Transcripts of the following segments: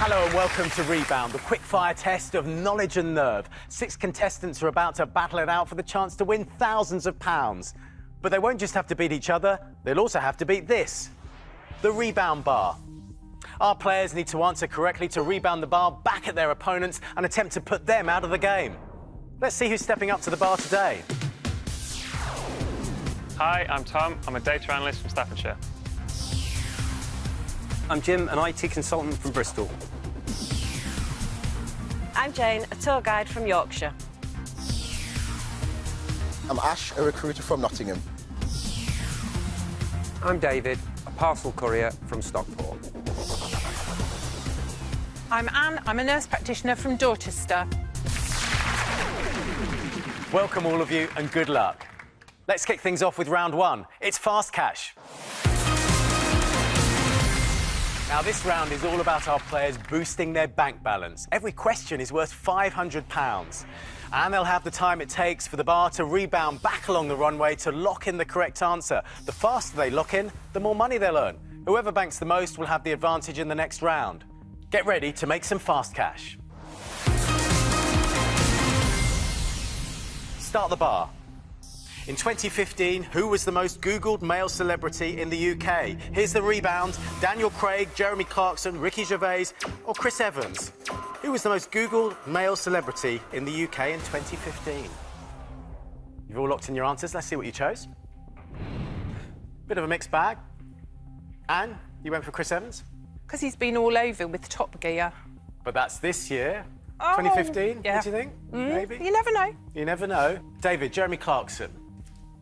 Hello and welcome to Rebound, the quick-fire test of knowledge and nerve. 6 contestants are about to battle it out for the chance to win thousands of pounds. But they won't just have to beat each other, they'll also have to beat this, the rebound bar. Our players need to answer correctly to rebound the bar back at their opponents and attempt to put them out of the game. Let's see who's stepping up to the bar today. Hi, I'm Tom. I'm a data analyst from Staffordshire. I'm Jim, an IT consultant from Bristol. I'm Jane, a tour guide from Yorkshire. I'm Ash, a recruiter from Nottingham. I'm David, a parcel courier from Stockport. I'm Anne, I'm a nurse practitioner from Dorchester. Welcome all of you and good luck. Let's kick things off with round 1. It's Fast Cash. Now, this round is all about our players boosting their bank balance. Every question is worth £500. And they'll have the time it takes for the bar to rebound back along the runway to lock in the correct answer. The faster they lock in, the more money they'll earn. Whoever banks the most will have the advantage in the next round. Get ready to make some fast cash. Start the bar. In 2015, who was the most Googled male celebrity in the UK? Here's the rebound. Daniel Craig, Jeremy Clarkson, Ricky Gervais or Chris Evans? Who was the most Googled male celebrity in the UK in 2015? You've all locked in your answers. Let's see what you chose. Bit of a mixed bag. Anne, you went for Chris Evans? Because he's been all over with Top Gear. But that's this year. Oh, 2015, yeah. What do you think? Maybe? You never know. You never know. David, Jeremy Clarkson.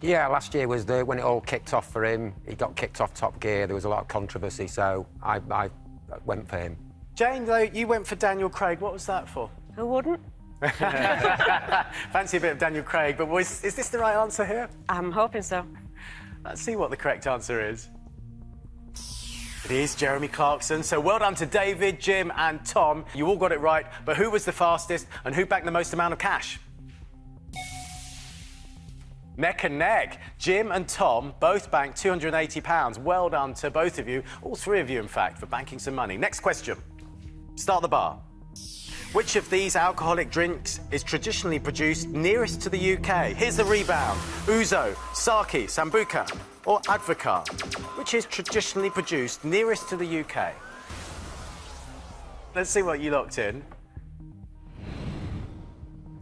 Yeah, last year was when it all kicked off for him. He got kicked off Top Gear. There was a lot of controversy, so I went for him. Jane, though, you went for Daniel Craig. What was that for? Who wouldn't? Fancy a bit of Daniel Craig, but is this the right answer here? I'm hoping so. Let's see what the correct answer is. It is Jeremy Clarkson. So well done to David, Jim and Tom. You all got it right, but who was the fastest and who banked the most amount of cash? Neck and neck. Jim and Tom both banked £280. Well done to both of you, all 3 of you, in fact, for banking some money. Next question. Start the bar. Which of these alcoholic drinks is traditionally produced nearest to the UK? Here's the rebound. Ouzo, Sake, Sambuca or Advocaat? Which is traditionally produced nearest to the UK? Let's see what you locked in.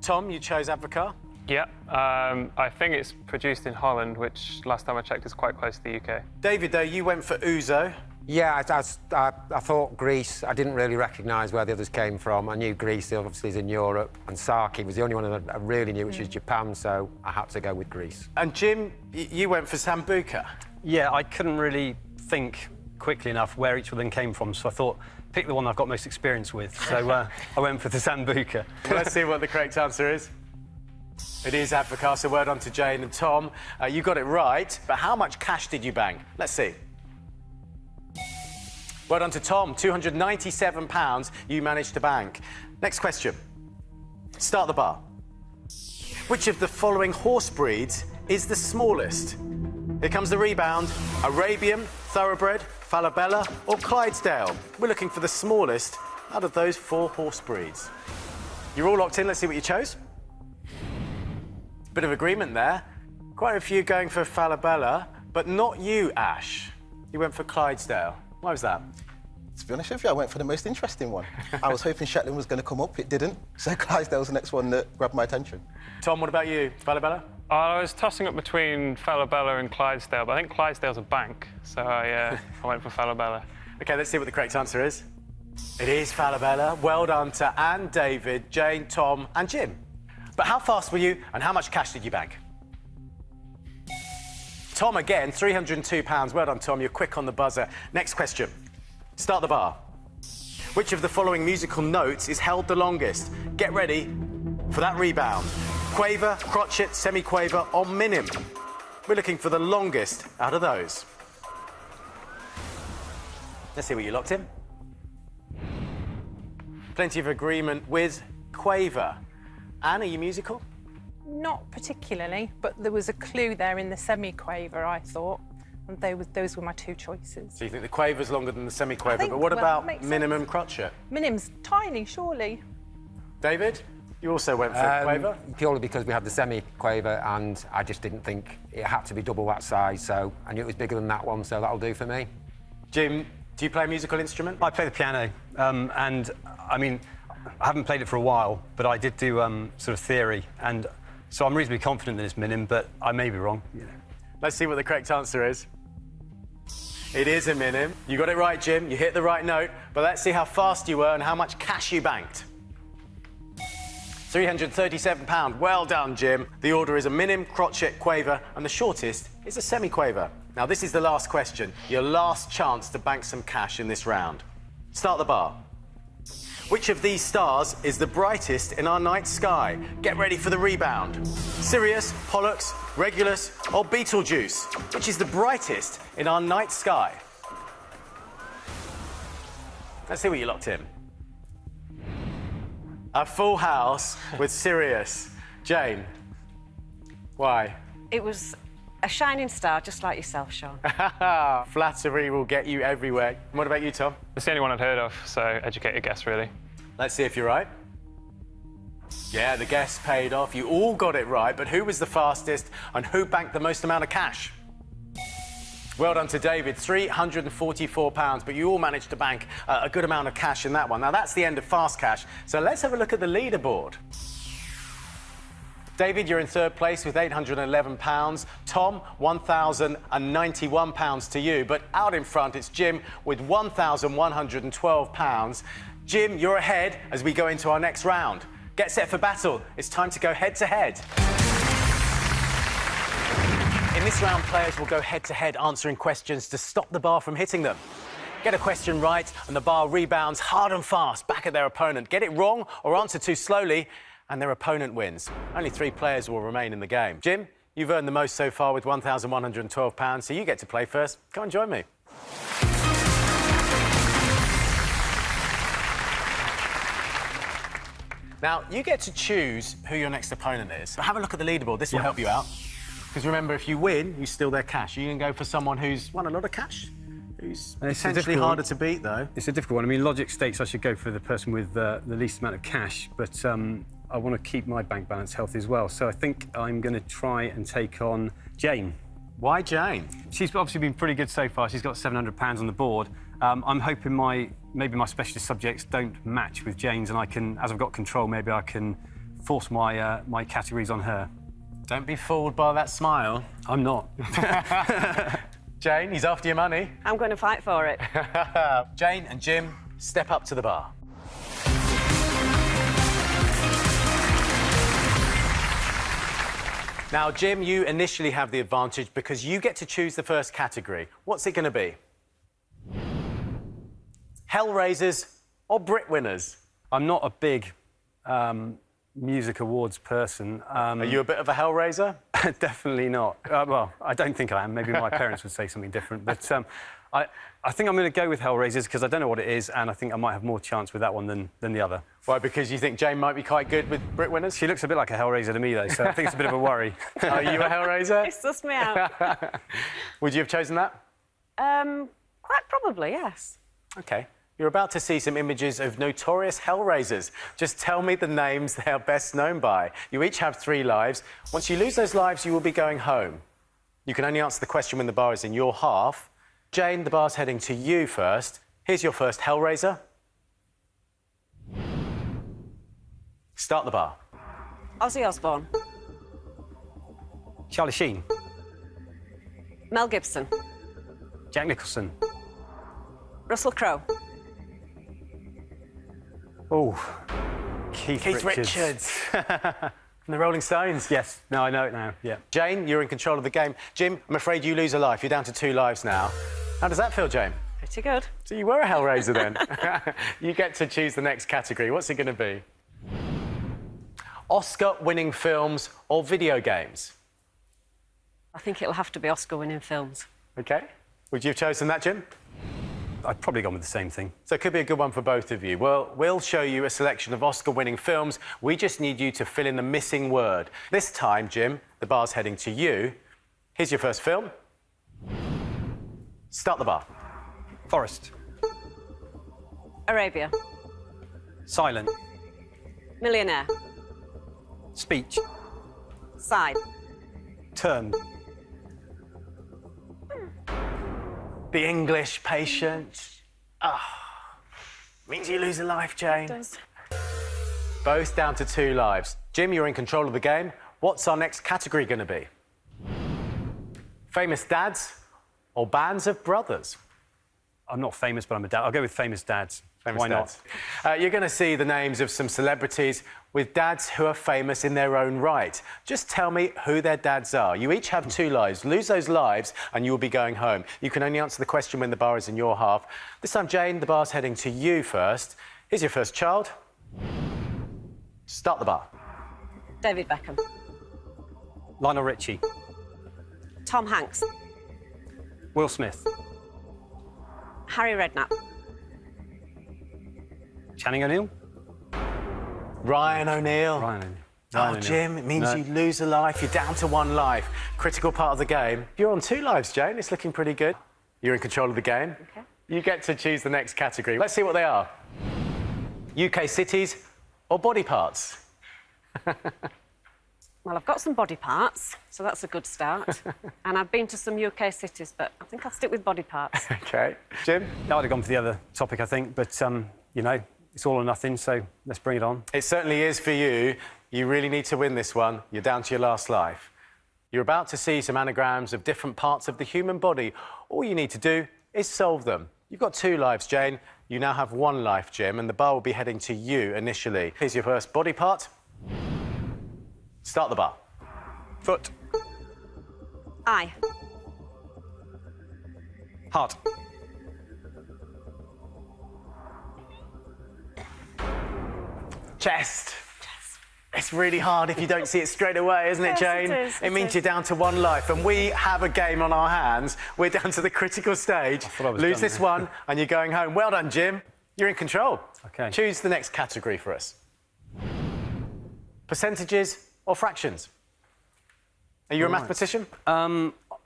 Tom, you chose Advocaat? Yeah, I think it's produced in Holland, which last time I checked is quite close to the UK. David, though, you went for Ouzo. Yeah, I thought Greece. I didn't really recognise where the others came from. I knew Greece, obviously, is in Europe, and Sake was the only one that I really knew, which is Japan, so I had to go with Greece. And Jim, you went for Sambuca. Yeah, I couldn't really think quickly enough where each of them came from, so I thought, pick the one I've got most experience with. So I went for the Sambuca. Well, let's see what the correct answer is. It is Advocaat, so well done to Jane and Tom. You got it right, but how much cash did you bank? Let's see. Well done to Tom, £297 you managed to bank. Next question. Start the bar. Which of the following horse breeds is the smallest? Here comes the rebound. Arabian, Thoroughbred, Falabella or Clydesdale? We're looking for the smallest out of those 4 horse breeds. You're all locked in, let's see what you chose. Bit of agreement there. Quite a few going for Falabella, but not you, Ash. You went for Clydesdale. Why was that? To be honest with you, I went for the most interesting one. I was hoping Shetland was going to come up, it didn't. So Clydesdale was the next one that grabbed my attention. Tom, what about you? Falabella? I was tossing up between Falabella and Clydesdale, but I think Clydesdale's a bank, so I went for Falabella. OK, let's see what the correct answer is. It is Falabella. Well done to Anne, David, Jane, Tom and Jim. But how fast were you and how much cash did you bank? Tom again, £302. Well done, Tom. You're quick on the buzzer. Next question. Start the bar. Which of the following musical notes is held the longest? Get ready for that rebound. Quaver, crotchet, semi-quaver or minim? We're looking for the longest out of those. Let's see what you locked in. Plenty of agreement with quaver. Anne, are you musical? Not particularly, but there was a clue there in the semi-quaver, I thought. And those were my two choices. So you think the quaver's longer than the semi-quaver, think, but what well, about makes minimum sense. crotchet? Minim's tiny, surely. David, you also went for quaver? Purely because we had the semi-quaver and I just didn't think it had to be double that size, so I knew it was bigger than that one, so that'll do for me. Jim, do you play a musical instrument? I play the piano, and I mean, I haven't played it for a while, but I did do sort of theory, and so I'm reasonably confident that it's minim, but I may be wrong. You know. Let's see what the correct answer is. It is a minim. You got it right, Jim. You hit the right note, but let's see how fast you were and how much cash you banked. £337. Well done, Jim. The order is a minim, crotchet, quaver, and the shortest is a semi-quaver. Now, this is the last question. Your last chance to bank some cash in this round. Start the bar. Which of these stars is the brightest in our night sky? Get ready for the rebound. Sirius, Pollux, Regulus, or Betelgeuse? Which is the brightest in our night sky? Let's see what you locked in. A full house with Sirius. Jane, why? It was a shining star, just like yourself, Sean. Flattery will get you everywhere. And what about you, Tom? It's the only one I'd heard of, so educated guess, really. Let's see if you're right. Yeah, the guess paid off. You all got it right, but who was the fastest and who banked the most amount of cash? Well done to David, £344, but you all managed to bank a good amount of cash in that one. Now, that's the end of Fast Cash, so let's have a look at the leaderboard. David, you're in third place with £811. Tom, £1,091 to you, but out in front, it's Jim with £1,112. Jim, you're ahead as we go into our next round. Get set for battle. It's time to go head-to-head. In this round, players will go head-to-head answering questions to stop the bar from hitting them. Get a question right, and the bar rebounds hard and fast back at their opponent. Get it wrong or answer too slowly, and their opponent wins. Only 3 players will remain in the game. Jim, you've earned the most so far with £1,112, so you get to play first. Come and join me. Now, you get to choose who your next opponent is. But have a look at the leaderboard. This will help you out. Because remember, if you win, you steal their cash. You can go for someone who's won a lot of cash, who's potentially harder to beat, though. It's a difficult one. I mean, logic states I should go for the person with the least amount of cash, but I want to keep my bank balance healthy as well. So I think I'm going to try and take on Jane. Why Jane? She's obviously been pretty good so far. She's got £700 on the board. I'm hoping maybe my specialist subjects don't match with Jane's, and I can, as I've got control, maybe I can force my my categories on her. Don't be fooled by that smile. I'm not. Jane, he's after your money. I'm going to fight for it. Jane and Jim, step up to the bar. Now, Jim, you initially have the advantage because you get to choose the first category. What's it going to be? Hellraisers or Brit winners? I'm not a big music awards person. Are you a bit of a Hellraiser? Definitely not. Well, I don't think I am. Maybe my parents would say something different. But I think I'm going to go with Hellraisers because I don't know what it is, and I think I might have more chance with that one than the other. Why, because you think Jane might be quite good with Brit winners? She looks a bit like a Hellraiser to me, though, so I think it's a bit of a worry. Are you a Hellraiser? It sussed me out. Would you have chosen that? Quite probably, yes. OK. You're about to see some images of notorious Hellraisers. Just tell me the names they are best known by. You each have 3 lives. Once you lose those lives, you will be going home. You can only answer the question when the bar is in your half. Jane, the bar's heading to you first. Here's your first Hellraiser. Start the bar. Ozzy Osbourne. Charlie Sheen. Mel Gibson. Jack Nicholson. Russell Crowe. Oh, Keith Richards. From the Rolling Stones. Yes, no, I know it now, yeah. Jane, you're in control of the game. Jim, I'm afraid you lose a life. You're down to 2 lives now. How does that feel, Jane? Pretty good. So you were a Hellraiser then. You get to choose the next category. What's it going to be? Oscar-winning films or video games? I think it'll have to be Oscar-winning films. OK. Would you have chosen that, Jim? I've probably gone with the same thing. So it could be a good one for both of you. Well, we'll show you a selection of Oscar-winning films. We just need you to fill in the missing word. This time, Jim, the bar's heading to you. Here's your first film. Start the bar. Forest. Arabia. Silent. Millionaire. Speech. Side. Turn. The English patient. Means you lose a life, Jane. Does. Both down to 2 lives. Jim, you're in control of the game. What's our next category going to be? Famous dads or bands of brothers? I'm not famous, but I'm a dad. I'll go with famous dads. Famous Why dads. You're going to see the names of some celebrities with dads who are famous in their own right. Just tell me who their dads are. You each have 2 lives. Lose those lives and you will be going home. You can only answer the question when the bar is in your half. This time, Jane, the bar's heading to you first. Here's your first child. Start the bar. David Beckham. not? Lionel Richie. Tom Hanks. Will Smith. Harry Redknapp. Channing O'Neill. Ryan O'Neill. Ryan O'Neill. Oh, Ryan O'Neill. Jim, it means No. you lose a life. You're down to 1 life. Critical part of the game. You're on 2 lives, Jane. It's looking pretty good. You're in control of the game. Okay. You get to choose the next category. Let's see what they are. UK cities or body parts? Well, I've got some body parts, so that's a good start. And I've been to some UK cities, but I think I'll stick with body parts. OK. Jim? I would have gone for the other topic, I think, but, you know, it's all or nothing, so let's bring it on. It certainly is for you. You really need to win this one. You're down to your last life. You're about to see some anagrams of different parts of the human body. All you need to do is solve them. You've got 2 lives, Jane. You now have 1 life, Jim, and the bar will be heading to you initially. Here's your first body part. Start the bar. Foot. Eye. Heart. Chest. It's really hard if you don't see it straight away, isn't it, Yes, Jane? it is, It it means is. you're down to 1 life, and we have a game on our hands. We're down to the critical stage. thought I was Lose done this there. one, and you're going home. Well done, Jim. You're in control. OK. Choose the next category for us. Percentages or fractions? Are you a mathematician?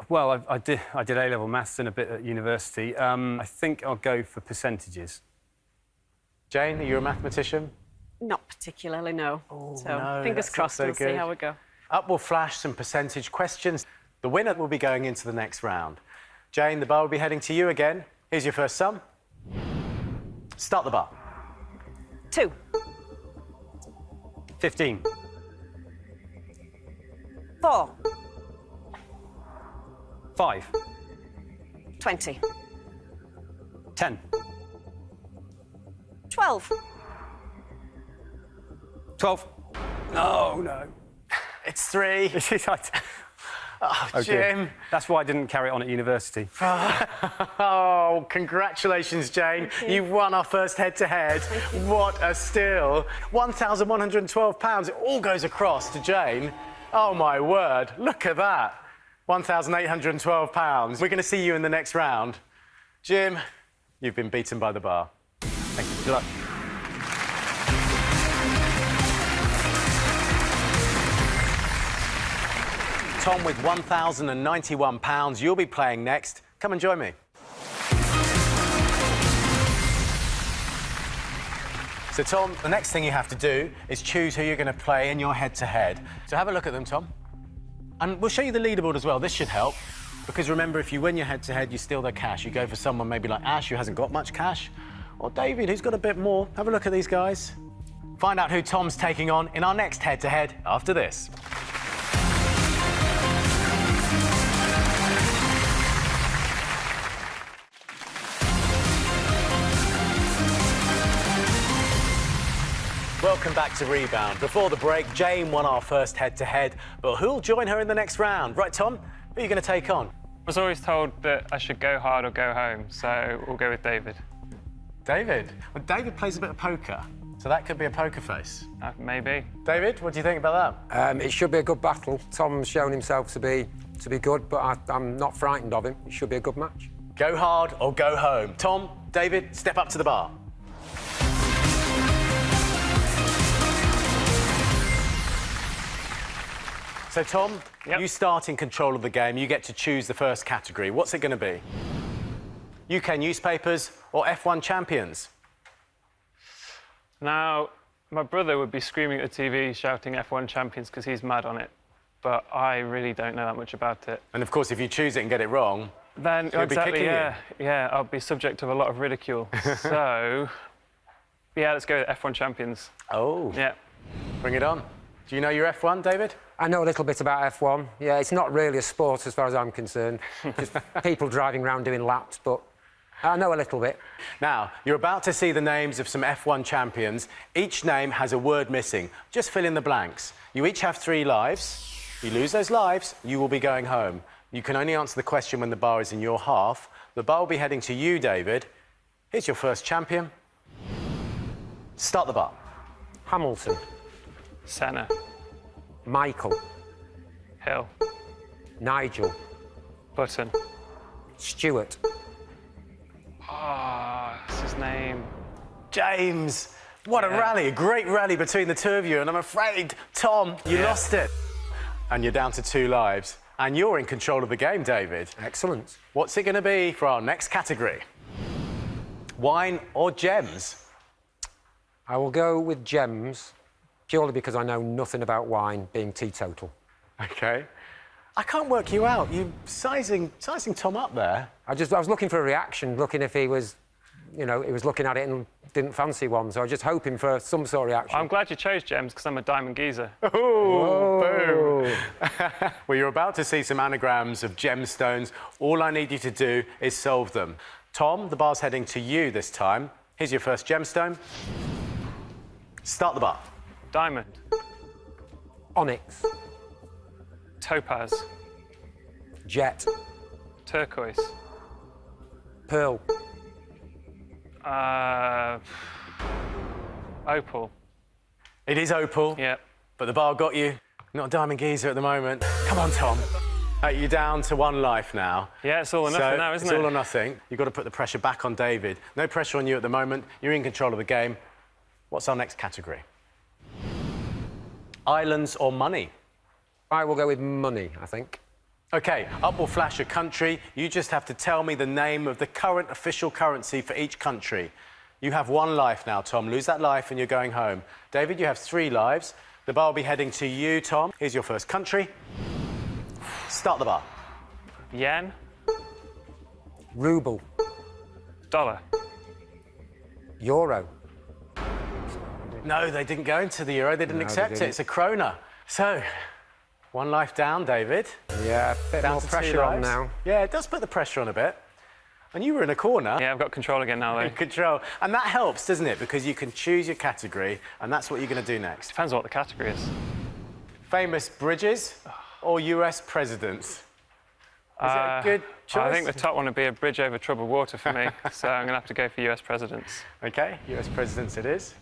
Well, I did A-level maths and a bit at university. I think I'll go for percentages. Jane, are you a mathematician? Not particularly, no. So no, fingers that's not crossed, so we'll see good. how we go. Up will flash some percentage questions. The winner will be going into the next round. Jane, the bar will be heading to you again. Here's your first sum. Start the bar. 2. 15. 4. 5. 20. 10. 12. 12. No. It's 3. This is like... Oh, Jim. That's why I didn't carry it on at university. Oh, congratulations, Jane. You've won our first head-to-head. What a steal. £1,112. It all goes across to Jane. Oh, my word. Look at that. £1,812. We're going to see you in the next round. Jim, you've been beaten by the bar. Thank you. Good luck. Tom with £1,091. You'll be playing next. Come and join me. So, Tom, the next thing you have to do is choose who you're going to play in your head-to-head. So have a look at them, Tom. And we'll show you the leaderboard as well. This should help. Because remember, if you win your head-to-head, you steal their cash. You go for someone maybe like Ash, who hasn't got much cash, or David, who's got a bit more. Have a look at these guys. Find out who Tom's taking on in our next head-to-head after this. Welcome back to Rebound. Before the break, Jane won our first head-to-head, but who'll join her in the next round? Right, Tom? Who are you going to take on? I was always told that I should go hard or go home, so we'll go with David. David. Well, David plays a bit of poker, so that could be a poker face. Maybe. David, what do you think about that? It should be a good battle. Tom's shown himself to be good, but I'm not frightened of him. It should be a good match. Go hard or go home. Tom, David, step up to the bar. So, Tom, Yep. you start in control of the game. You get to choose the first category. What's it going to be? UK newspapers, or F1 champions? Now, my brother would be screaming at the TV, shouting F1 champions because he's mad on it. But I really don't know that much about it. And of course, if you choose it and get it wrong, then he'll be kicking you. Yeah, I'll be subject of a lot of ridicule. So, yeah, let's go with F1 champions. Oh. Yeah. Bring it on. Do you know your F1, David? I know a little bit about F1. Yeah, it's not really a sport as far as I'm concerned. Just people driving around doing laps, but I know a little bit. Now, you're about to see the names of some F1 champions. Each name has a word missing. Just fill in the blanks. You each have 3 lives. You lose those lives, you will be going home. You can only answer the question when the bar is in your half. The bar will be heading to you, David. Here's your first champion. Start the bar. Hamilton. Senna. Michael. Hill. Nigel. Button. Stewart. What's his name? James. What a rally, a great rally between the two of you. And I'm afraid, Tom, you lost it. And you're down to 2 lives. And you're in control of the game, David. Excellent. What's it going to be for our next category? Wine or gems? I will go with gems, purely because I know nothing about wine, being teetotal. OK. I can't work you out. You're sizing Tom up there. I was looking for a reaction, looking if he was, you know, he was looking at it and didn't fancy one, so I was just hoping for some sort of reaction. I'm glad you chose gems because I'm a diamond geezer. Oh, boom. Well, you're about to see some anagrams of gemstones. All I need you to do is solve them. Tom, the bar's heading to you this time. Here's your first gemstone. Start the bar. Diamond. Onyx. Topaz. Jet. Turquoise. Pearl. Opal. It is opal. Yeah. But the bar got you. Not a diamond geezer at the moment. Come on, Tom. You're down to 1 life now. Yeah, it's all or nothing now, isn't it? It's all or nothing. You've got to put the pressure back on David. No pressure on you at the moment. You're in control of the game. What's our next category? Islands or money? I will go with money, I think. OK, up will flash a country. You just have to tell me the name of the current official currency for each country. You have 1 life now, Tom. Lose that life and you're going home. David, you have 3 lives. The bar will be heading to you, Tom. Here's your first country. Start the bar. Yen. Ruble. Dollar. Euro. No, they didn't go into the euro. They didn't accept it. It's a krona. So, 1 life down, David. Yeah, a bit Down more to 2 pressure on lives. now. Yeah, it does put the pressure on a bit. And you were in a corner. Yeah, I've got control again now, though. Control. And that helps, doesn't it? Because you can choose your category, and that's what you're going to do next. Depends what the category is. Famous bridges or US presidents? Is it a good choice? I think the top one would be a bridge over troubled water for me, so I'm going to have to go for US presidents. OK, US presidents it is.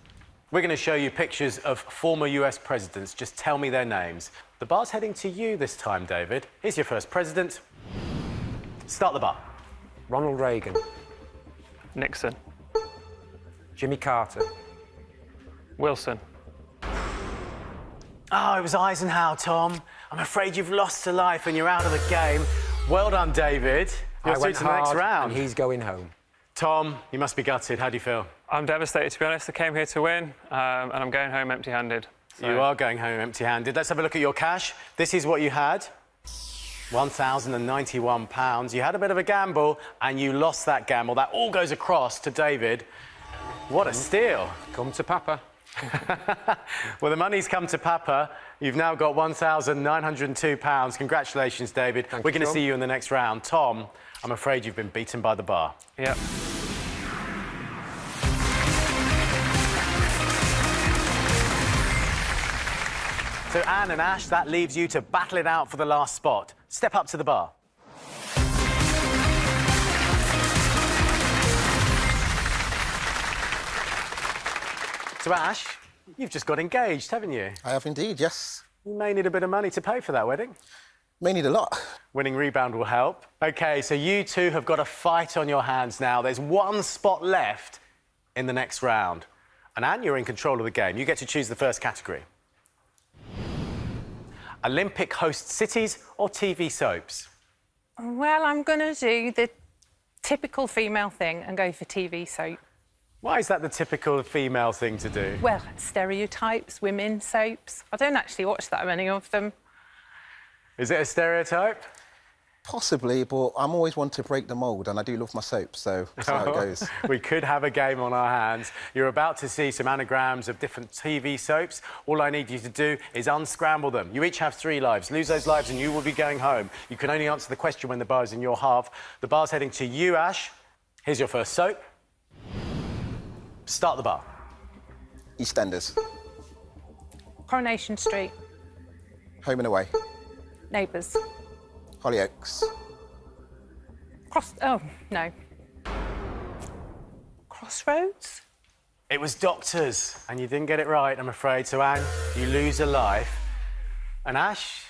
We're going to show you pictures of former US presidents. Just tell me their names. The bar's heading to you this time, David. Here's your first president. Start the bar. Ronald Reagan. Nixon. Jimmy Carter. Wilson. Oh, it was Eisenhower, Tom. I'm afraid you've lost a life and you're out of the game. Well done, David. You're I through went to the next hard round. and he's going home. Tom, you must be gutted. How do you feel? I'm devastated, to be honest. I came here to win, and I'm going home empty-handed. So... You are going home empty-handed. Let's have a look at your cash. This is what you had. £1,091. You had a bit of a gamble, and you lost that gamble. That all goes across to David. What a steal. Come to Papa. Well, the money's come to Papa. You've now got £1,902. Congratulations, David. We're going to see you in the next round. Tom, I'm afraid you've been beaten by the bar. Yep. So, Anne and Ash, that leaves you to battle it out for the last spot. Step up to the bar. So, Ash, you've just got engaged, haven't you? I have indeed, yes. You may need a bit of money to pay for that wedding. May need a lot. Winning Rebound will help. OK, so you two have got a fight on your hands now. There's 1 spot left in the next round. And Anne, you're in control of the game. You get to choose the first category. Olympic host cities or TV soaps? Well, I'm going to do the Typical female thing and go for TV soap. Why is that the typical female thing to do? Well, stereotypes, women soaps. I don't actually watch that many of them. Is it a stereotype? Possibly, but I'm always one to break the mould, and I do love my soap, so that's how it goes. We could have a game on our hands. You're about to see some anagrams of different TV soaps. All I need you to do is unscramble them. You each have 3 lives. Lose those lives and you will be going home. You can only answer the question when the bar is in your half. The bar's heading to you, Ash. Here's your first soap. Start the bar. EastEnders, Coronation Street, Home and Away, Neighbours, Hollyoaks, Oh, no. Crossroads? It was Doctors, and you didn't get it right, I'm afraid. So, Anne, you lose a life. And Ash,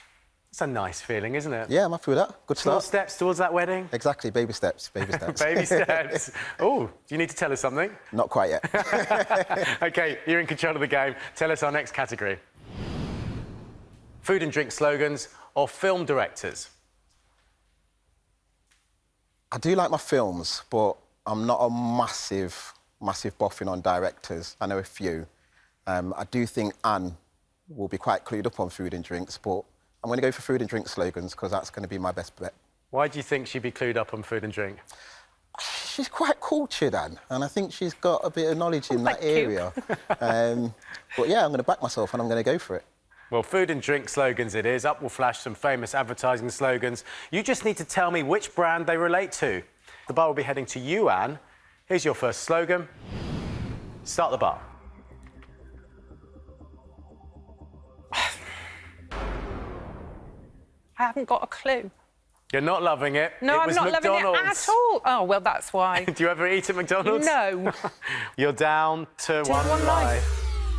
it's a nice feeling, isn't it? Yeah, I'm happy with that. Good Small start. steps towards that wedding. Exactly, baby steps, baby steps. Baby steps. Oh, do you need to tell us something? Not quite yet. OK, you're in control of the game. Tell us our next category. Food and drink slogans or film directors? I do like my films, but I'm not a massive boffin on directors. I know a few. I do think Anne will be quite clued up on food and drinks, but I'm going to go for food and drink slogans because that's going to be my best bet. Why do you think she'd be clued up on food and drink? She's quite cultured, Anne, and I think she's got a bit of knowledge in that thank you. area. But yeah, I'm going to back myself and I'm going to go for it. Well, food and drink slogans it is. Up will flash some famous advertising slogans. You just need to tell me which brand they relate to. The bar will be heading to you, Anne. Here's your first slogan. Start the bar. I haven't got a clue. You're not loving it. No, it I'm was not McDonald's. loving it at all. Oh, well, that's why. Do you ever eat at McDonald's? No. You're down to one one life.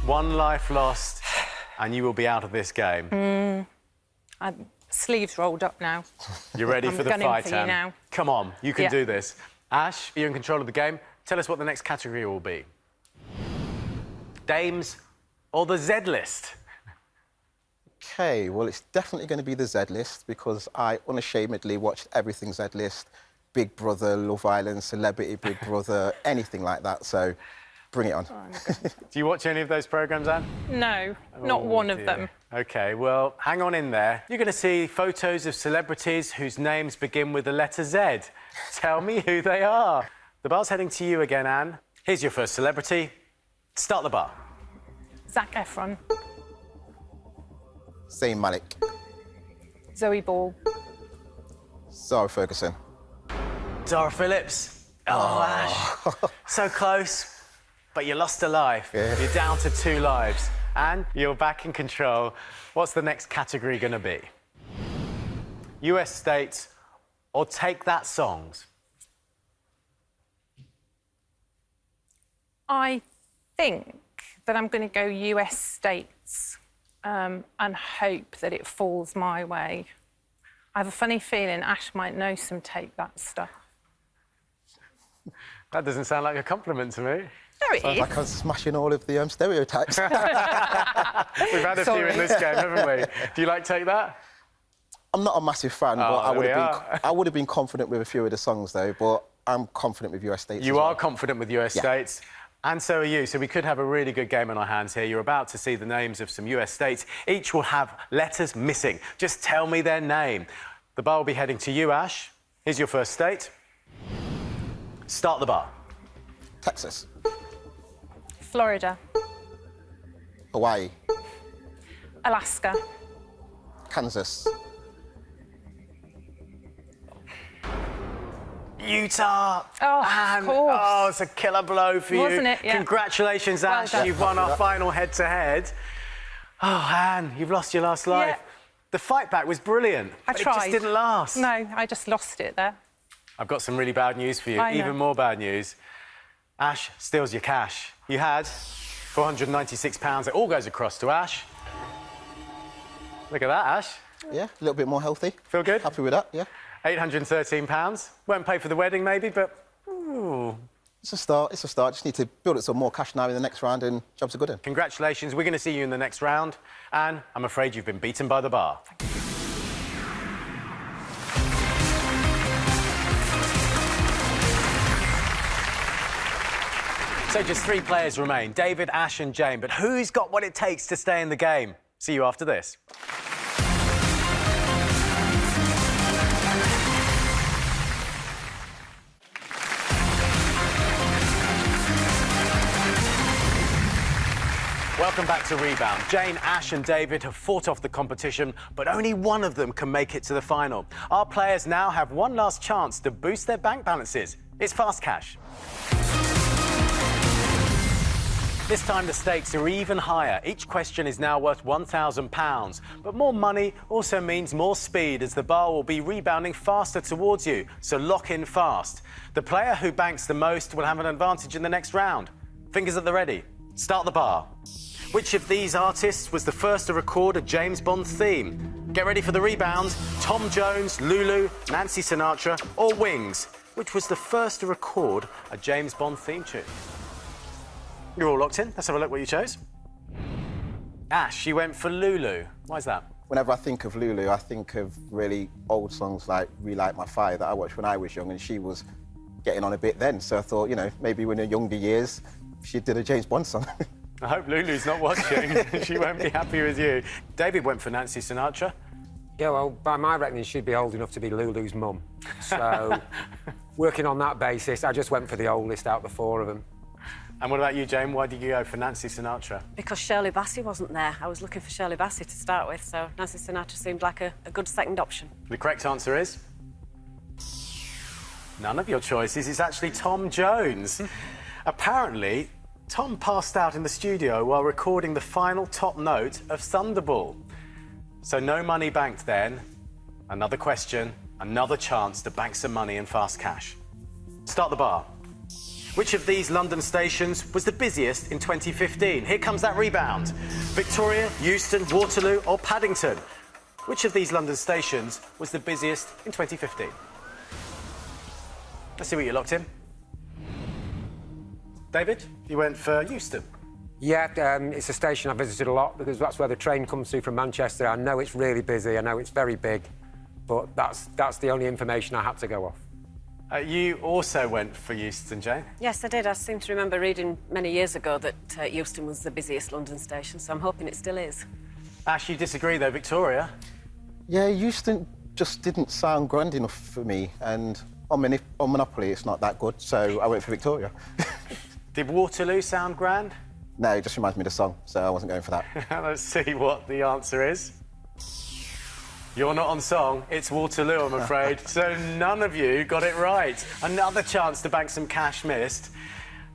One life lost, and you will be out of this game. I'm sleeves rolled up now. You're ready I'm for the gunning fight, for you Anne. now. Come on, you can Yeah. do this. Ash, you're in control of the game. Tell us what the next category will be. Dames or the Z list? OK, well, it's definitely going to be the Z List because I unashamedly watched everything Z List. Big Brother, Love Island, Celebrity Big Brother, anything like that, so bring it on. Do you watch any of those programmes, Anne? No, not one of dear. them. OK, well, hang on in there. You're going to see photos of celebrities whose names begin with the letter Z. Tell me who they are. The bar's heading to you again, Anne. Here's your first celebrity. Start the bar. Zac Efron, Zayn Malik, Zoe Ball, Zara Ferguson. Zara Phillips. Oh, Ash. So close, but you lost a life. Yeah. You're down to 2 lives. And you're back in control. What's the next category going to be? US states or Take That songs? I think that I'm going to go US states and hope that it falls my way. I have a funny feeling Ash might know some Take That stuff. That doesn't sound like a compliment to me. There it Sounds is. like I'm smashing all of the stereotypes. We've had a few in this game, haven't we? Do you like Take That? I'm not a massive fan, but I would have been confident with a few of the songs, though, but I'm confident with US states. You as are well. confident with US Yeah. states. And so are you. So we could have a really good game on our hands here. You're about to see the names of some US states. Each will have letters missing. Just tell me their name. The bar will be heading to you, Ash. Here's your first state. Start the bar. Texas, Florida, Hawaii, Alaska, Kansas, Utah. Oh, Anne. of course. Oh, it's a killer blow for you. Wasn't it? Yeah. Congratulations, Well Ash. done. You've won our final head-to-head. Oh, Anne, you've lost your last life. Yeah. The fight back was brilliant. I but tried. It just didn't last. No, I just lost it there. I've got some really bad news for you. I know. Even more bad news. Ash steals your cash. You had £496. It all goes across to Ash. Look at that, Ash. Yeah, a little bit more healthy. Feel good? Happy with that, yeah. £813. Won't pay for the wedding, maybe, but... Ooh. It's a start, it's a start. Just need to build up some more cash now in the next round and job's a good one. Congratulations. We're going to see you in the next round. And I'm afraid you've been beaten by the bar. So just 3 players remain, David, Ash and Jane. But who's got what it takes to stay in the game? See you after this. Welcome back to Rebound. Jane, Ash and David have fought off the competition, but only one of them can make it to the final. Our players now have one last chance to boost their bank balances. It's fast cash. This time the stakes are even higher. Each question is now worth £1,000. But more money also means more speed, as the bar will be rebounding faster towards you, so lock in fast. The player who banks the most will have an advantage in the next round. Fingers at the ready. Start the bar. Which of these artists was the first to record a James Bond theme? Get ready for the rebound. Tom Jones, Lulu, Nancy Sinatra or Wings? Which was the first to record a James Bond theme tune? You're all locked in. Let's have a look what you chose. Ash, you went for Lulu. Why is that? Whenever I think of Lulu, I think of really old songs like Relight My Fire that I watched when I was young, and she was getting on a bit then. So I thought, you know, maybe in her younger years, she did a James Bond song. I hope Lulu's not watching. She won't be happy with you. David went for Nancy Sinatra. Yeah, well, by my reckoning, she'd be old enough to be Lulu's mum. So, working on that basis, I just went for the oldest out of the 4 of them. And what about you, Jane? Why did you go for Nancy Sinatra? Because Shirley Bassey wasn't there. I was looking for Shirley Bassey to start with, so Nancy Sinatra seemed like a good second option. The correct answer is... none of your choices. It's actually Tom Jones. Apparently, Tom passed out in the studio while recording the final top note of Thunderball. So no money banked then. Another question, another chance to bank some money in fast cash. Start the bar. Which of these London stations was the busiest in 2015? Here comes that rebound. Victoria, Euston, Waterloo or Paddington? Which of these London stations was the busiest in 2015? Let's see what you locked in. David, you went for Euston. Yeah, it's a station I visited a lot because that's where the train comes through from Manchester. I know it's really busy, I know it's very big, but that's the only information I had to go off. You also went for Euston, Jane? Yes, I did. I seem to remember reading many years ago that Euston was the busiest London station, so I'm hoping it still is. Ash, you disagree, though. Victoria? Yeah, Euston just didn't sound grand enough for me, and on Monopoly it's not that good, so I went for Victoria. Did Waterloo sound grand? No, it just reminds me of the song, so I wasn't going for that. Let's see what the answer is. You're not on song, it's Waterloo, I'm afraid. So none of you got it right. Another chance to bank some cash missed.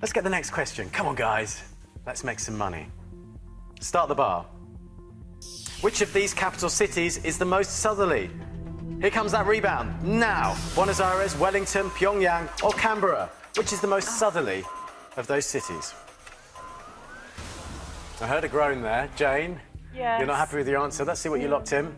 Let's get the next question. Come on, guys. Let's make some money. Start the bar. Which of these capital cities is the most southerly? Here comes that rebound. Now, Buenos Aires, Wellington, Pyongyang or Canberra? Which is the most southerly of those cities? I heard a groan there. Jane? Yes. You're not happy with your answer. Let's see what you locked in.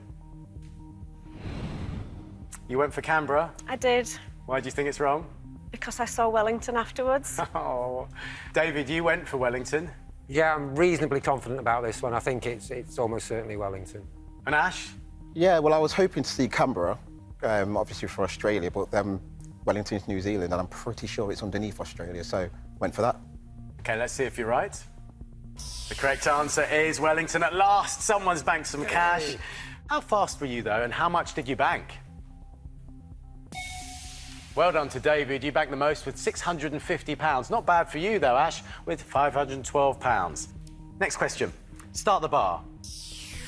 You went for Canberra. I did. Why do you think it's wrong? Because I saw Wellington afterwards. Oh. David, you went for Wellington. Yeah, I'm reasonably confident about this one. I think it's almost certainly Wellington. And Ash? Yeah, well, I was hoping to see Canberra, obviously for Australia, but Wellington's New Zealand, and I'm pretty sure it's underneath Australia, so went for that. OK, let's see if you're right. The correct answer is Wellington. At last, someone's banked some cash. How fast were you, though, and how much did you bank? Well done to David. You banked the most with £650. Not bad for you, though, Ash, with £512. Next question. Start the bar.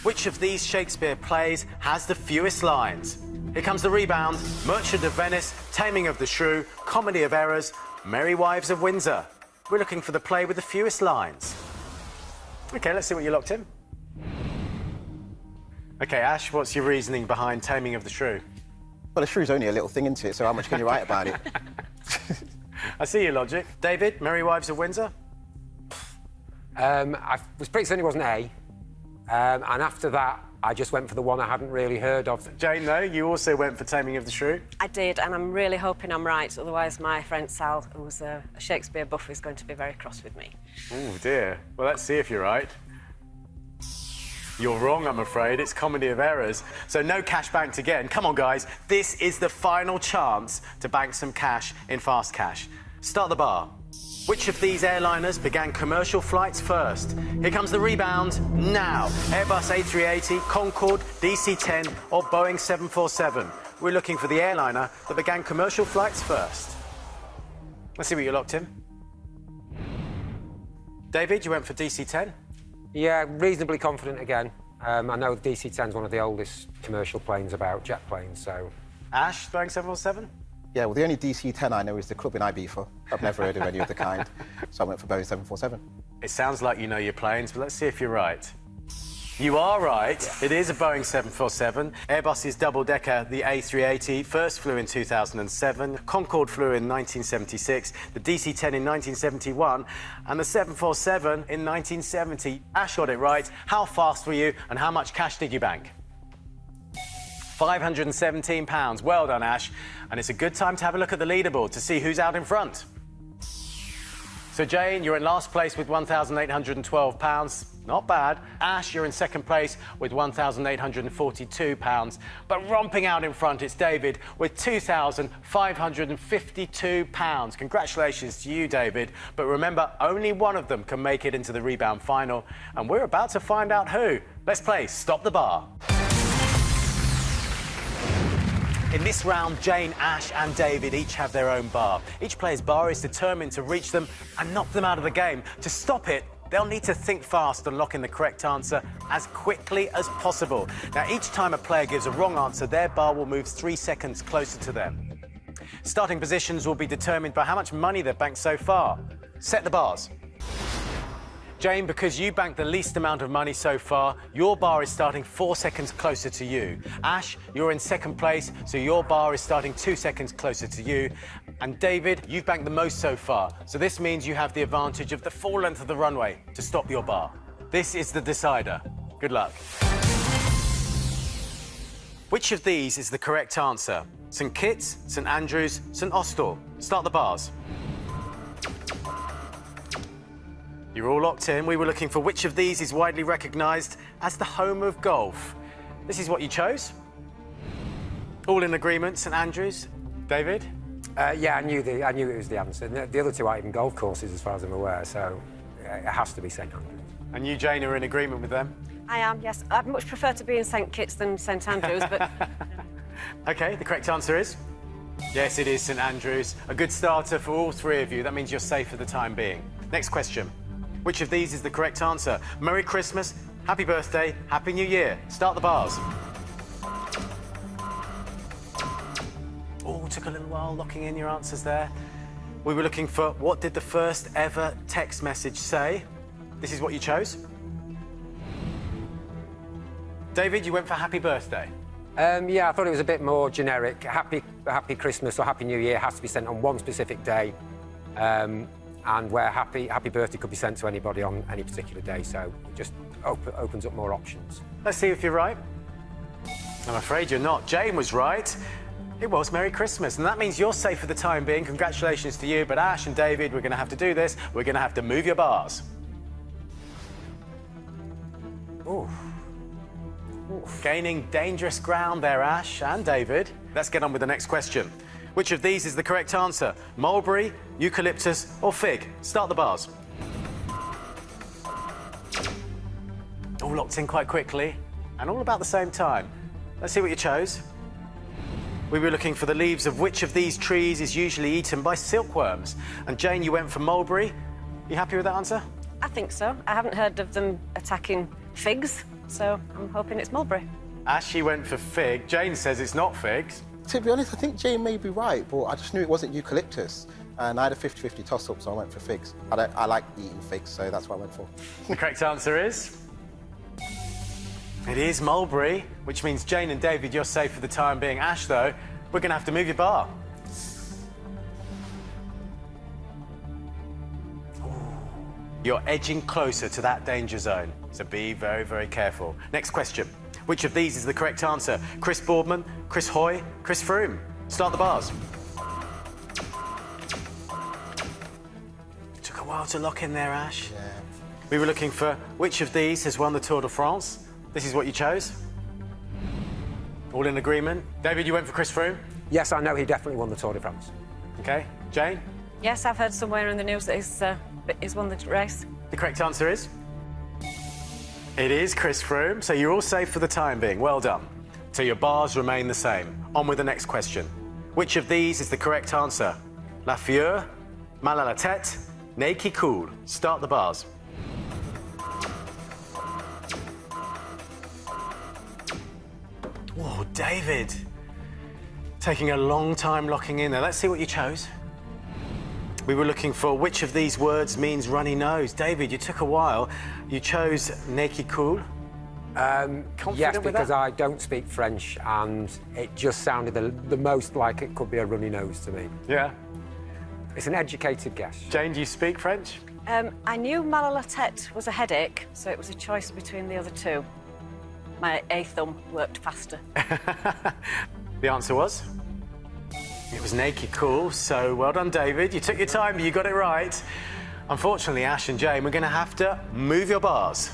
Which of these Shakespeare plays has the fewest lines? Here comes the rebound. Merchant of Venice, Taming of the Shrew, Comedy of Errors, Merry Wives of Windsor. We're looking for the play with the fewest lines. OK, let's see what you locked in. OK, Ash, what's your reasoning behind Taming of the Shrew? Well, the shrew's only a little thing, isn't it? So how much can you write about it? I see your logic. David, Merry Wives of Windsor? I was pretty certain it wasn't A. And after that, I just went for the one I hadn't really heard of. Jane, though, you also went for Taming of the Shrew? I did, and I'm really hoping I'm right. Otherwise, my friend Sal, who was a Shakespeare buff, is going to be very cross with me. Oh, dear. Well, let's see if you're right. You're wrong, I'm afraid. It's Comedy of Errors. So no cash banked again. Come on, guys. This is the final chance to bank some cash in fast cash. Start the bar. Which of these airliners began commercial flights first? Here comes the rebound now. Airbus A380, Concorde, DC-10 or Boeing 747. We're looking for the airliner that began commercial flights first. Let's see what you locked in. David, you went for DC-10? Yeah, reasonably confident again. I know the DC-10 is one of the oldest commercial planes about, jet planes, so... Ash, Boeing 747? Yeah, well, the only DC-10 I know is the club in Ibiza. I've never heard of any of the kind, so I went for Boeing 747. It sounds like you know your planes, but let's see if you're right. You are right. Yeah. It is a Boeing 747. Airbus's double-decker, the A380, first flew in 2007. Concorde flew in 1976, the DC-10 in 1971, and the 747 in 1970. Ash got it right. How fast were you, and how much cash did you bank? £517. Well done, Ash. And it's a good time to have a look at the leaderboard to see who's out in front. So, Jane, you're in last place with £1,812. Not bad. Ash, you're in second place with £1,842. But romping out in front, it's David with £2,552. Congratulations to you, David. But remember, only one of them can make it into the rebound final. And we're about to find out who. Let's play Stop the Bar. In this round, Jane, Ash and David each have their own bar. Each player's bar is determined to reach them and knock them out of the game. To stop it, they'll need to think fast and lock in the correct answer as quickly as possible. Now, each time a player gives a wrong answer, their bar will move 3 seconds closer to them. Starting positions will be determined by how much money they've banked so far. Set the bars. Jane, because you banked the least amount of money so far, your bar is starting 4 seconds closer to you. Ash, you're in second place, so your bar is starting 2 seconds closer to you. And David, you've banked the most so far, so this means you have the advantage of the full length of the runway to stop your bar. This is the decider. Good luck. Which of these is the correct answer? St Kitts, St Andrews, St Austell. Start the bars. You're all locked in. We were looking for which of these is widely recognised as the home of golf. This is what you chose. All in agreement, St Andrews. David? Yeah, I knew it was the answer. The other two aren't even golf courses, as far as I'm aware, so it has to be St Andrews. And you, Jane, are in agreement with them? I am, yes. I'd much prefer to be in St Kitts than St Andrews, but... OK, the correct answer is? Yes, it is St Andrews. A good starter for all three of you. That means you're safe for the time being. Next question. Which of these is the correct answer? Merry Christmas, Happy Birthday, Happy New Year. Start the bars. Oh, took a little while locking in your answers there. We were looking for what did the first ever text message say? This is what you chose. David, you went for Happy Birthday. Yeah, I thought it was a bit more generic. Happy Christmas or Happy New Year has to be sent on one specific day. And where happy birthday could be sent to anybody on any particular day, so it just opens up more options. Let's see if you're right. I'm afraid you're not. Jane was right. It was Merry Christmas, and that means you're safe for the time being. Congratulations to you, but Ash and David, we're going to have to do this. We're going to have to move your bars. Ooh. Gaining dangerous ground there, Ash and David. Let's get on with the next question. Which of these is the correct answer? Mulberry, eucalyptus or fig? Start the bars. All locked in quite quickly and all about the same time. Let's see what you chose. We were looking for the leaves of which of these trees is usually eaten by silkworms. And Jane, you went for mulberry. You happy with that answer? I think so. I haven't heard of them attacking figs, so I'm hoping it's mulberry. Ash, you went for fig. Jane says it's not figs. To be honest, I think Jane may be right, but I just knew it wasn't eucalyptus. And I had a 50-50 toss-up, so I went for figs. I like eating figs, so that's what I went for. The correct answer is? It is mulberry, which means Jane and David, you're safe for the time being. Ash, though, we're going to have to move your bar. You're edging closer to that danger zone, so be very, very careful. Next question. Which of these is the correct answer? Chris Boardman, Chris Hoy, Chris Froome. Start the bars. It took a while to lock in there, Ash. Yeah. We were looking for which of these has won the Tour de France. This is what you chose. All in agreement. David, you went for Chris Froome? Yes, I know he definitely won the Tour de France. OK. Jane? Yes, I've heard somewhere in the news that he's won the race. The correct answer is? It is Chris Froome, so you're all safe for the time being. Well done. So your bars remain the same. On with the next question. Which of these is the correct answer? La Fieur, Mal à la tête, Nez qui coule. Start the bars. Oh, David. Taking a long time locking in there. Let's see what you chose. We were looking for which of these words means runny nose. David, you took a while. You chose Nez qui coule. Yes, because I don't speak French and it just sounded the most like it could be a runny nose to me. Yeah. It's an educated guess. Jane, do you speak French? I knew mal à la tête was a headache, so it was a choice between the other two. My A thumb worked faster. The answer was? It was Nez qui coule, so well done, David. You took your time, but you got it right. Unfortunately, Ash and Jane, we're going to have to move your bars.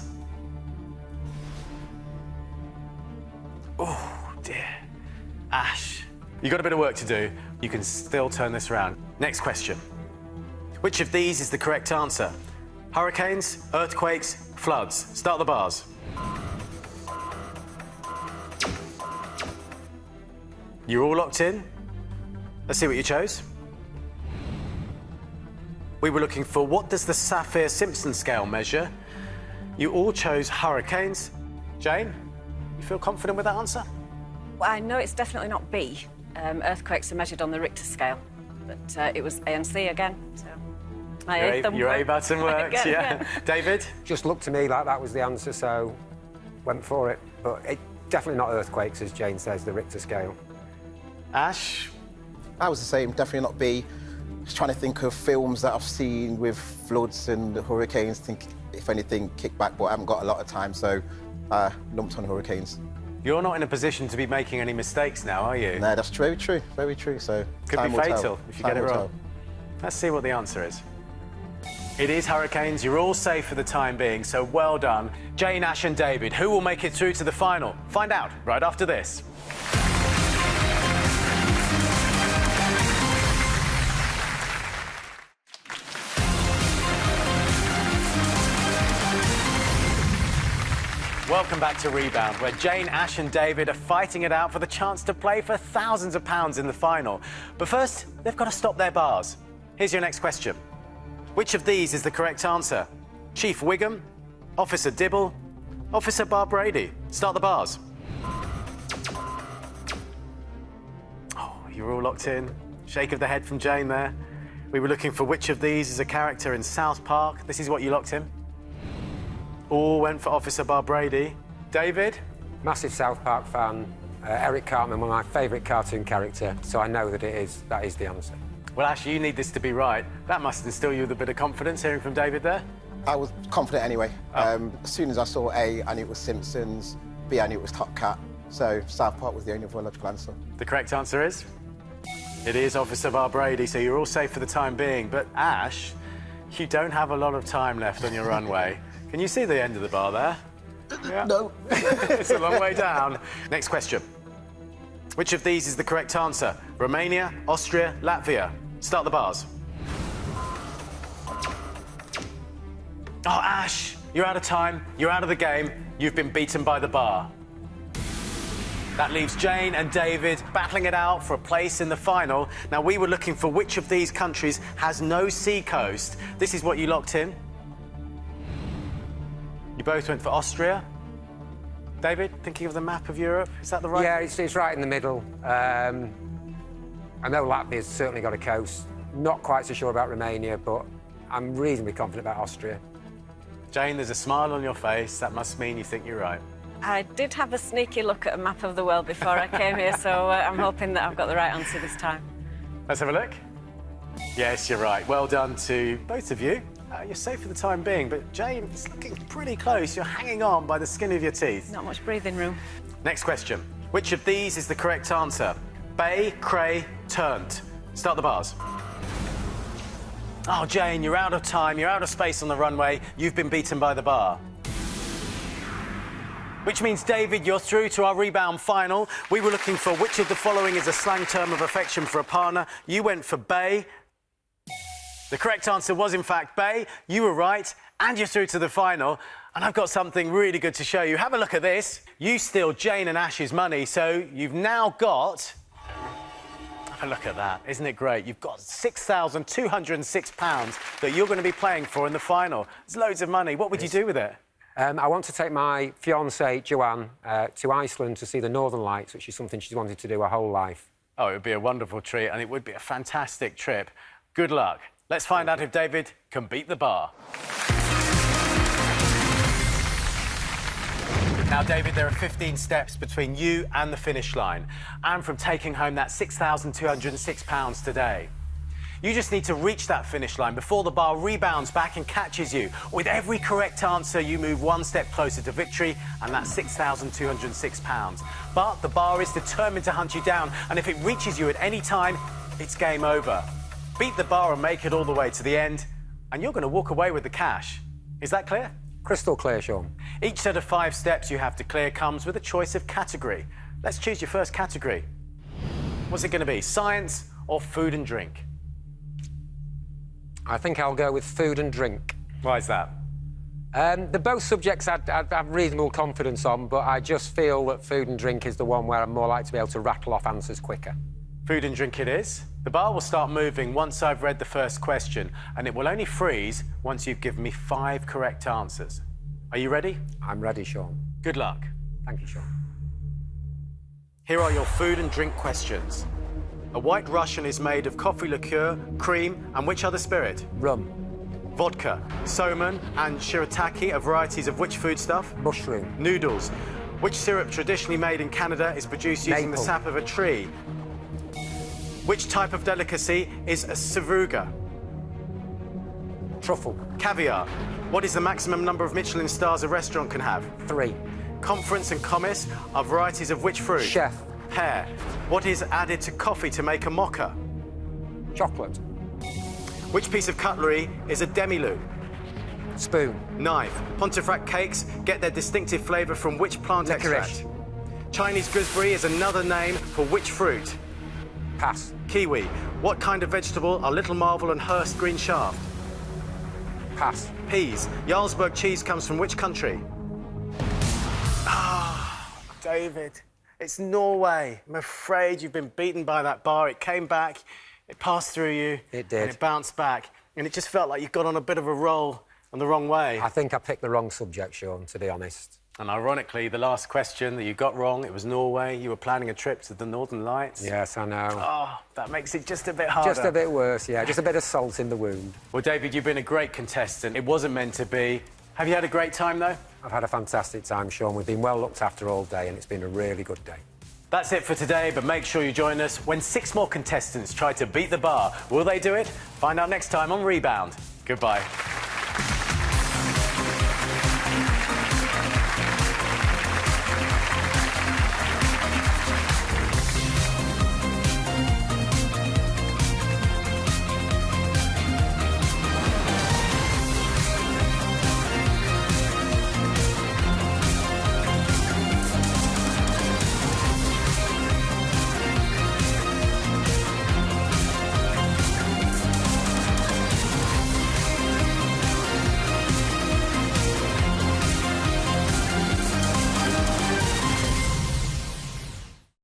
Oh, dear. Ash, you've got a bit of work to do. You can still turn this around. Next question. Which of these is the correct answer? Hurricanes, earthquakes, floods. Start the bars. You're all locked in? Let's see what you chose. We were looking for what does the Saffir-Simpson scale measure? You all chose hurricanes. Jane, you feel confident with that answer? Well, I know it's definitely not B. Earthquakes are measured on the Richter scale, but it was A and C again, so... Your A button worked, yeah. David? Just looked to me like that was the answer, so went for it. But it definitely not earthquakes, as Jane says, the Richter scale. Ash? I was the same, definitely not B. Just trying to think of films that I've seen with floods and hurricanes, think if anything, kickback, but I haven't got a lot of time, so lumped on hurricanes. You're not in a position to be making any mistakes now, are you? No, that's very true, so Could be fatal if you get it wrong. Let's see what the answer is. It is hurricanes. You're all safe for the time being, so well done. Jane, Ash and David, who will make it through to the final? Find out right after this. Welcome back to Rebound, where Jane, Ash and David are fighting it out for the chance to play for thousands of pounds in the final. But first, they've got to stop their bars. Here's your next question. Which of these is the correct answer? Chief Wiggum, Officer Dibble, Officer Barbrady. Start the bars. Oh, you're all locked in. Shake of the head from Jane there. We were looking for which of these is a character in South Park. This is what you locked in. All went for Officer Barbrady. David? Massive South Park fan. Eric Cartman, one of my favourite cartoon character, so I know that that is the answer. Well, Ash, you need this to be right. That must instill you with a bit of confidence, hearing from David there. I was confident anyway. As soon as I saw A, I knew it was Simpsons. B, I knew it was Top Cat. So South Park was the only logical answer. The correct answer is? It is Officer Barbrady, so you're all safe for the time being. But Ash, you don't have a lot of time left on your runway. Can you see the end of the bar there? Yeah. No. It's a long way down. Next question. Which of these is the correct answer? Romania, Austria, Latvia. Start the bars. Oh, Ash, you're out of time. You're out of the game. You've been beaten by the bar. That leaves Jane and David battling it out for a place in the final. Now, we were looking for which of these countries has no sea coast. This is what you locked in. You both went for Austria. David, thinking of the map of Europe, is that the right? Yeah, it's right in the middle. I know Latvia's certainly got a coast. Not quite so sure about Romania, but I'm reasonably confident about Austria. Jane, there's a smile on your face. That must mean you think you're right. I did have a sneaky look at a map of the world before I came here, so I'm hoping that I've got the right answer this time. Let's have a look. Yes, you're right. Well done to both of you. You're safe for the time being, but Jane, it's looking pretty close. You're hanging on by the skin of your teeth. Not much breathing room. Next question. Which of these is the correct answer? Bay, cray, turned. Start the bars. Oh, Jane, you're out of time. You're out of space on the runway. You've been beaten by the bar. Which means, David, you're through to our Rebound final. We were looking for which of the following is a slang term of affection for a partner. You went for bay. The correct answer was, in fact, Bay. You were right, and you're through to the final. And I've got something really good to show you. Have a look at this. You steal Jane and Ash's money, so you've now got... Have a look at that. Isn't it great? You've got £6,206 that you're going to be playing for in the final. It's loads of money. What would you do with it? I want to take my fiancée, Joanne, to Iceland to see the Northern Lights, which is something she's wanted to do her whole life. Oh, it would be a wonderful treat, and it would be a fantastic trip. Good luck. Let's find out if David can beat the bar. Now, David, there are 15 steps between you and the finish line, and from taking home that £6,206 today. You just need to reach that finish line before the bar rebounds back and catches you. With every correct answer, you move one step closer to victory, and that's £6,206. But the bar is determined to hunt you down, and if it reaches you at any time, it's game over. Beat the bar and make it all the way to the end, and you're going to walk away with the cash. Is that clear? Crystal clear, Sean. Each set of 5 steps you have to clear comes with a choice of category. Let's choose your first category. What's it going to be, science or food and drink? I think I'll go with food and drink. Why is that? They're both subjects I'd have reasonable confidence on, but I just feel that food and drink is the one where I'm more likely to be able to rattle off answers quicker. Food and drink it is. The bar will start moving once I've read the first question, and it will only freeze once you've given me 5 correct answers. Are you ready? I'm ready, Sean. Good luck. Thank you, Sean. Here are your food and drink questions. A White Russian is made of coffee liqueur, cream, and which other spirit? Rum. Vodka. Somen and shirataki are varieties of which foodstuff? Mushroom. Noodles. Which syrup traditionally made in Canada is produced using the Maple. sap of a tree? Which type of delicacy is a savruga? Truffle. Caviar. What is the maximum number of Michelin stars a restaurant can have? 3. Conference and commis are varieties of which fruit? Chef. Pear. What is added to coffee to make a mocha? Chocolate. Which piece of cutlery is a demi-lou? Spoon. Knife. Pontefract cakes get their distinctive flavour from which plant Licorice. extract? Chinese gooseberry is another name for which fruit? Pass. Kiwi. What kind of vegetable are Little Marvel and Hurst green shaft? Pass. Peas. Jarlsberg cheese comes from which country? Ah, David. It's Norway. I'm afraid you've been beaten by that bar. It came back, it passed through you. It did. And it bounced back. And it just felt like you got on a bit of a roll on the wrong way. I think I picked the wrong subject, Sean, to be honest. And ironically, the last question that you got wrong, it was Norway. You were planning a trip to the Northern Lights. Yes, I know. Oh, that makes it just a bit harder. Just a bit worse, yeah. Just a bit of salt in the wound. Well, David, you've been a great contestant. It wasn't meant to be. Have you had a great time, though? I've had a fantastic time, Sean. We've been well looked after all day, and it's been a really good day. That's it for today, but make sure you join us when 6 more contestants try to beat the bar. Will they do it? Find out next time on Rebound. Goodbye.